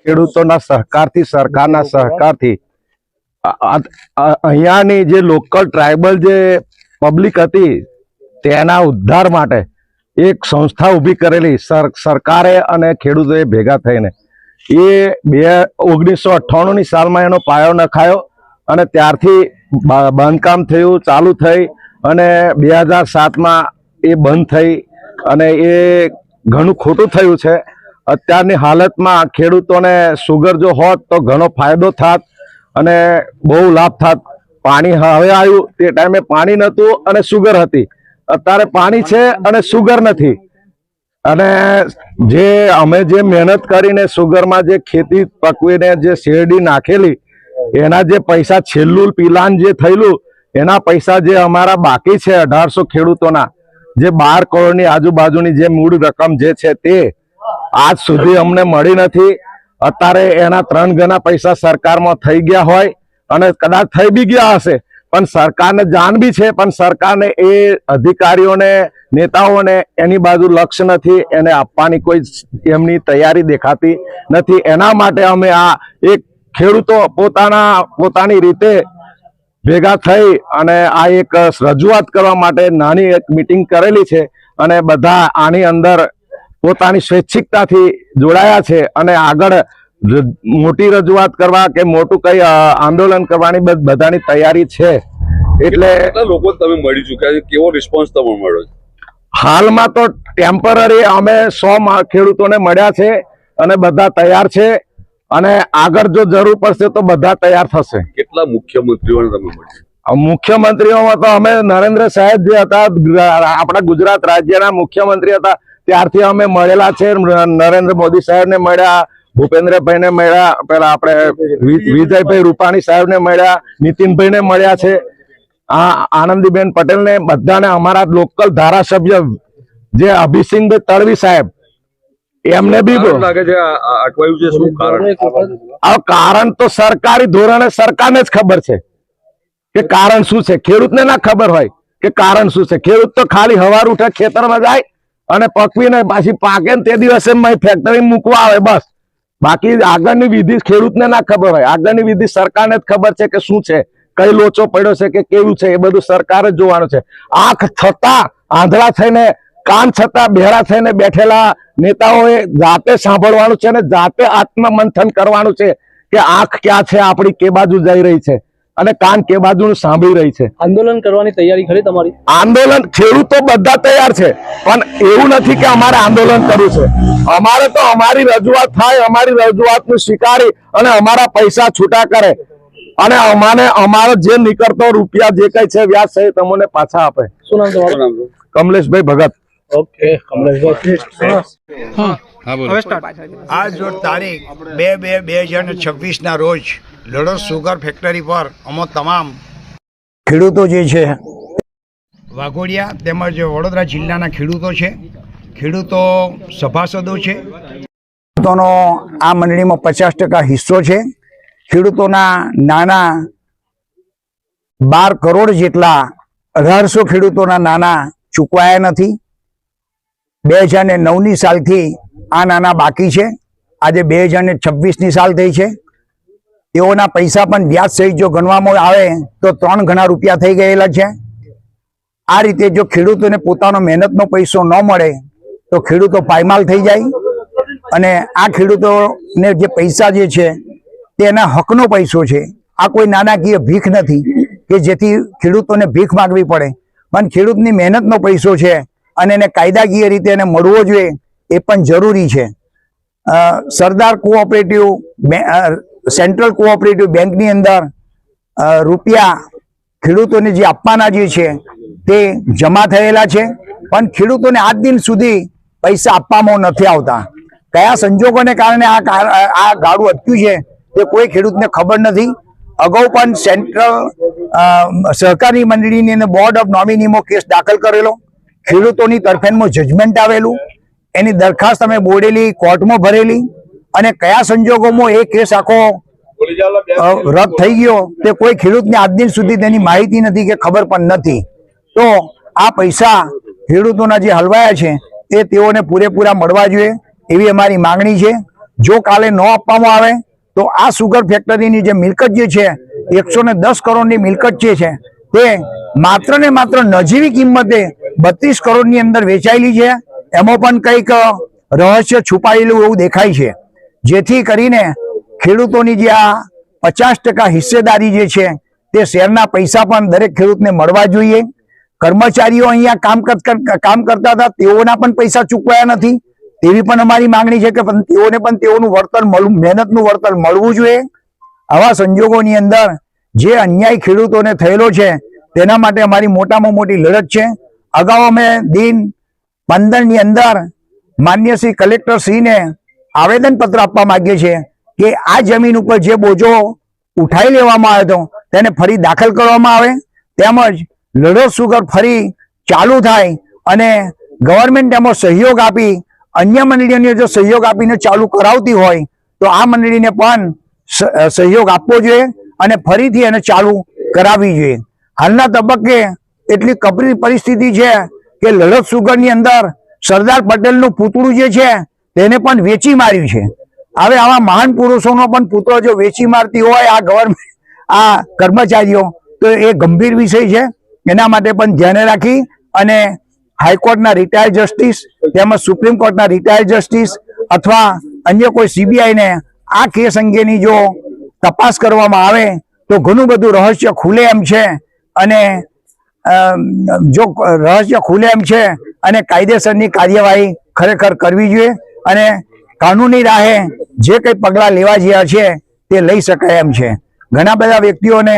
ખેડૂતોના સહકારથી, સરકારના સહકારથી અહીંયાની જે લોકલ ટ્રાઇબલ જે પબ્લિક હતી તેના ઉદ્ધાર માટે એક સંસ્થા ઊભી કરેલી સરકારે અને ખેડૂતોએ ભેગા થઈને એ 1998ની સાલમાં એનો પાયો નખાયો અને ત્યારથી બાંધકામ થયું, ચાલુ થઈ અને 2007માં એ બંધ થઈ અને એ ઘણું ખોટું થયું છે. અત્યારની હાલતમાં ખેડૂતોને સુગર જો હોત તો ઘણો ફાયદો થાત અને બહુ લાભ થાત. પાણી હવે આવ્યું તે ટાઈમે પાણી નહોતું અને સુગર હતી. અત્યારે પાણી છે અને સુગર નથી. અને અમે જે મહેનત કરીને સુગરમાં જે ખેતી પકવીને જે શેરડી નાખેલી એના જે પૈસા છેલ્લું પિલાન જે થયેલું એના પૈસા જે અમારા બાકી છે 1800 ખેડૂતોના જે 12 કરોડની આજુબાજુની જે મૂળ રકમ જે છે તે આજ સુધી અમને મળી નથી. અત્યારે એના 3 ગણા પૈસા સરકારમાં થઈ ગયા હોય અને કદાચ થઈ બી ગયા હશે પણ સરકારને જાણ બી છે પણ સરકારને એ અધિકારીઓને નેતાઓને એની બાજુ લક્ષ્ય નથી, એને આપવાની કોઈ એમની તૈયારી દેખાતી નથી. એના માટે અમે આ એક ખેડૂતો પોતાની રીતે ભેગા થઈ અને આ એક રજૂઆત કરવા માટે નાની એક મીટિંગ કરેલી છે અને બધા આની અંદર પોતાની સ્વૈચ્છિકતાથી જોડાયા છે અને આગળ મોટી રજૂઆત કરવા કે મોટું કઈ આંદોલન કરવાની બધાની તૈયારી છે. એટલે લોકો તમે મળી ચૂક્યા છે, કેવો રિસ્પોન્સ તમને મળ્યો છે? હાલમાં તો ટેમ્પરરી અમે 100 ખેડૂતોને મળ્યા છે અને બધા તૈયાર છે અને આગળ જો જરૂર પડશે તો બધા તૈયાર થશે. કેટલા મુખ્યમંત્રીઓને તમે મળ્યા? મુખ્યમંત્રીઓમાં તો અમે નરેન્દ્ર સાહેબ જે હતા આપણા ગુજરાત રાજ્યના મુખ્યમંત્રી હતા ત્યારથી અમે મળેલા છે. નરેન્દ્ર મોદી સાહેબને મળ્યા, ભૂપેન્દ્રભાઈને મળ્યા, પેલા આપણે વિજયભાઈ રૂપાણી સાહેબને મળ્યા, નીતિનભાઈને મળ્યા છે, આનંદીબેન પટેલને, બધાને. અમારા લોકલ ધારાસભ્ય જે અભિસિંહભાઈ તડવી સાહેબ એમને બી લાગે છે અટવાયું છે. શું કારણ? કારણ તો સરકારી ધોરણે સરકારને જ ખબર છે કે કારણ શું છે. ખેડૂતને ના ખબર હોય કે કારણ શું છે. ખેડૂત તો ખાલી હવાર ઉઠે ખેતરમાં જાય અને પકવીને પાછી પાકે તે દિવસે ફેક્ટરી મૂકવા આવે બસ. બાકી આગળની વિધિ ખેડૂતને ના ખબર હોય. આગળની વિધિ સરકારને જ ખબર છે કે શું છે, કઈ લોચો પડ્યો છે કે કેવું છે, એ બધું સરકારે જ જોવાનું છે. આંખ છતાં આંધળા થઈને, કાન છતાં બહેરા થઈને બેઠેલા નેતાઓએ જાતે સાંભળવાનું છે અને જાતે આત્મમંથન કરવાનું છે કે આંખ ક્યાં છે આપણી, કે બાજુ જઈ રહી છે અને કાન કે બાજુ સાંભળી રહી છે. આંદોલન કરવાની તૈયારી ખરી તમારી? આંદોલન ખેડૂતો બધા તૈયાર છે પણ એવું નથી કે અમારે આંદોલન કરવું છે. અમારે તો અમારી રજૂઆત થાય, અમારી રજૂઆતનું સ્વીકારી અને અમારા પૈસા છૂટા કરે અને અમારો જે નીકળતો રૂપિયા જે કઈ છે વ્યાજ સહિત અમને પાછા આપે. શું નામ તમારું? કમલેશભાઈ ભગત. ઓકે, કમલેશભાઈ. આજ રોજ તારીખ 2/2/2026 ના રોજ લડોદ સુગર ફેક્ટરી પર અમે તમામ ખેડૂતો જે છે વાઘોડિયા તેમજ વડોદરા જિલ્લાના ખેડૂતો છે, ખેડૂતો સભાસદો છે, ખેડૂતોનો આ મંડળીમાં 50% હિસ્સો છે. ખેડૂતોના નાના 12 કરોડ જેટલા 1800 ખેડૂતોના નાના ચૂકવાયા નથી. 2009ની સાલથી આ નાના બાકી છે. આજે 2026ની સાલ થઈ છે. તેઓના પૈસા પણ વ્યાજ સહિત જો ગણવામાં આવે તો 3 ગણા રૂપિયા થઈ ગયેલા છે. આ રીતે જો ખેડૂતોને પોતાનો મહેનતનો પૈસો ન મળે તો ખેડૂતો પાયમાલ થઈ જાય અને આ ખેડૂતોને જે પૈસા જે છે તેના હકનો પૈસો છે. આ કોઈ નાણાકીય ભીખ નથી કે જેથી ખેડૂતોને ભીખ માંગવી પડે, પણ ખેડૂતની મહેનતનો પૈસો છે અને એને કાયદાકીય રીતે એને મળવો જોઈએ એ પણ જરૂરી છે. સરદાર કોઓપરેટિવ સેન્ટ્રલ કોઓપરેટિવ બેંકની અંદર રૂપિયા ખેડૂતોને જે આપવાના જે છે તે જમા થયેલા છે પણ ખેડૂતોને આજ દિન સુધી પૈસા આપવામાં નથી આવતા. કયા સંજોગોને કારણે આ ગાડું અટક્યું છે તે કોઈ ખેડૂતને ખબર નથી. અગાઉ પણ સેન્ટ્રલ સહકારી મંડળીની અને બોર્ડ ઓફ નોમિનીમાં કેસ દાખલ કરેલો, ખેડૂતોની તરફેણમાં જજમેન્ટ આવેલું, એની દરખાસ્ત અમે બોડેલી કોર્ટમાં ભરેલી અને કયા સંજોગોમાં એ કેસ આખો રદ થઈ ગયો તે કોઈ ખેડૂતને આજ દિન સુધી તેની માહિતી નથી કે ખબર પણ નથી. તો આ પૈસા ખેડૂતોના જે હલવાયા છે એ તેઓને પૂરેપૂરા મળવા જોઈએ એવી અમારી માંગણી છે. જો કાલે ન આપવામાં આવે તો આ સુગર ફેક્ટરીની જે મિલકત જે છે 110 કરોડની મિલકત જે છે તે માત્ર ને માત્ર નજીવી કિંમતે 32 કરોડની અંદર વેચાયેલી છે. એમાં પણ કંઈક રહસ્ય છુપાયેલું એવું દેખાય છે, જેથી કરીને ખેડૂતોની જે આ 50% હિસ્સેદારી જે છે તે શેરના પૈસા પણ દરેક ખેડૂતને મળવા જોઈએ. કર્મચારીઓ અહીંયા કામ કરતા હતા, તેઓના પણ પૈસા ચૂકવાયા નથી, તેવી પણ અમારી માંગણી છે કે તેઓને પણ તેઓનું વળતર મહેનતનું વળતર મળવું જોઈએ. આવા સંજોગોની અંદર જે અન્યાય ખેડૂતોને થયેલો છે તેના માટે અમારી મોટામાં મોટી લડત છે. અગાઉ અમે દિન 15 ની અંદર માન્ય શ્રી કલેક્ટર શ્રીને આવેદનપત્ર આપવા માંગીએ છીએ કે આ જમીન ઉપર જે બોજો ઉઠાઈ લેવામાં આવ્યો હતો તેને ફરી દાખલ કરવામાં આવે, તેમજ લડત સુગર ફરી ચાલુ થાય અને ગવર્મેન્ટ એમાં સહયોગ આપી અન્ય મંડળીઓને જો સહયોગ આપીને ચાલુ કરાવતી હોય તો આ મંડળીને પણ સહયોગ આપવો જોઈએ અને ફરીથી એને ચાલુ કરાવવી જોઈએ. હાલના તબક્કે એટલી કપરી પરિસ્થિતિ છે કે લડત સુગરની અંદર સરદાર પટેલનું પૂતળું જે છે તેને પણ વેચી માર્યું છે. હવે આવા મહાન પુરુષોનો પણ પુતળો જો વેચી મારતી હોય આ કર્મચારીઓ તો એ ગંભીર વિષય છે. એના માટે પણ ધ્યાને રાખી અને હાઈકોર્ટના રિટાયર્ડ જસ્ટિસ તેમજ સુપ્રીમ કોર્ટના રિટાયર્ડ જસ્ટિસ અથવા અન્ય કોઈ સીબીઆઈને આ કેસ અંગેની જો તપાસ કરવામાં આવે તો ઘણું બધું રહસ્ય ખુલે એમ છે અને જો રહસ્ય ખુલે એમ છે અને કાયદેસરની કાર્યવાહી ખરેખર કરવી જોઈએ અને કાનૂની રાહે જે કંઈ પગલાં લેવા જેવા છે તે લઈ શકાય એમ છે. ઘણા બધા વ્યક્તિઓને